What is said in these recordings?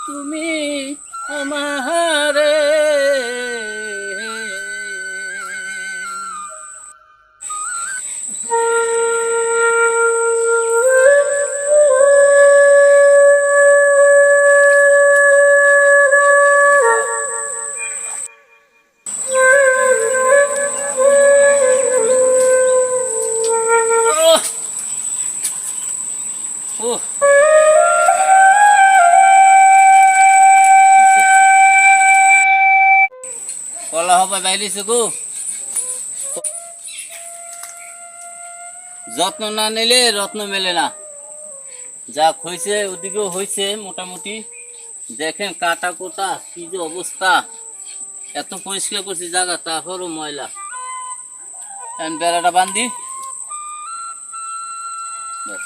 তুমি আমারে। ও কলা হবে বাইরেছে গো, যত্ন না নিলে রত্ন মেলে না। যা হয়েছে ওদিকেও হয়েছে মোটামুটি। দেখেন কাটা কোটা কি যে অবস্থা, এত পরিষ্কার করছি জায়গা তারপরও ময়লা। এখন বেড়াটা বান্ধি। ব্যাস।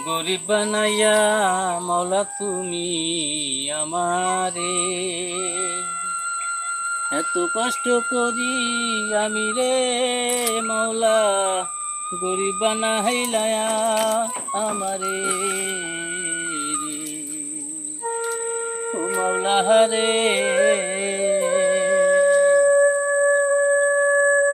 গরিব বানাইয়া মাওলা তুমি আমারে, এত কষ্ট করি আমি রে মাওলা, গরিব বানাইলা আমারে রে। ও মাওলা রে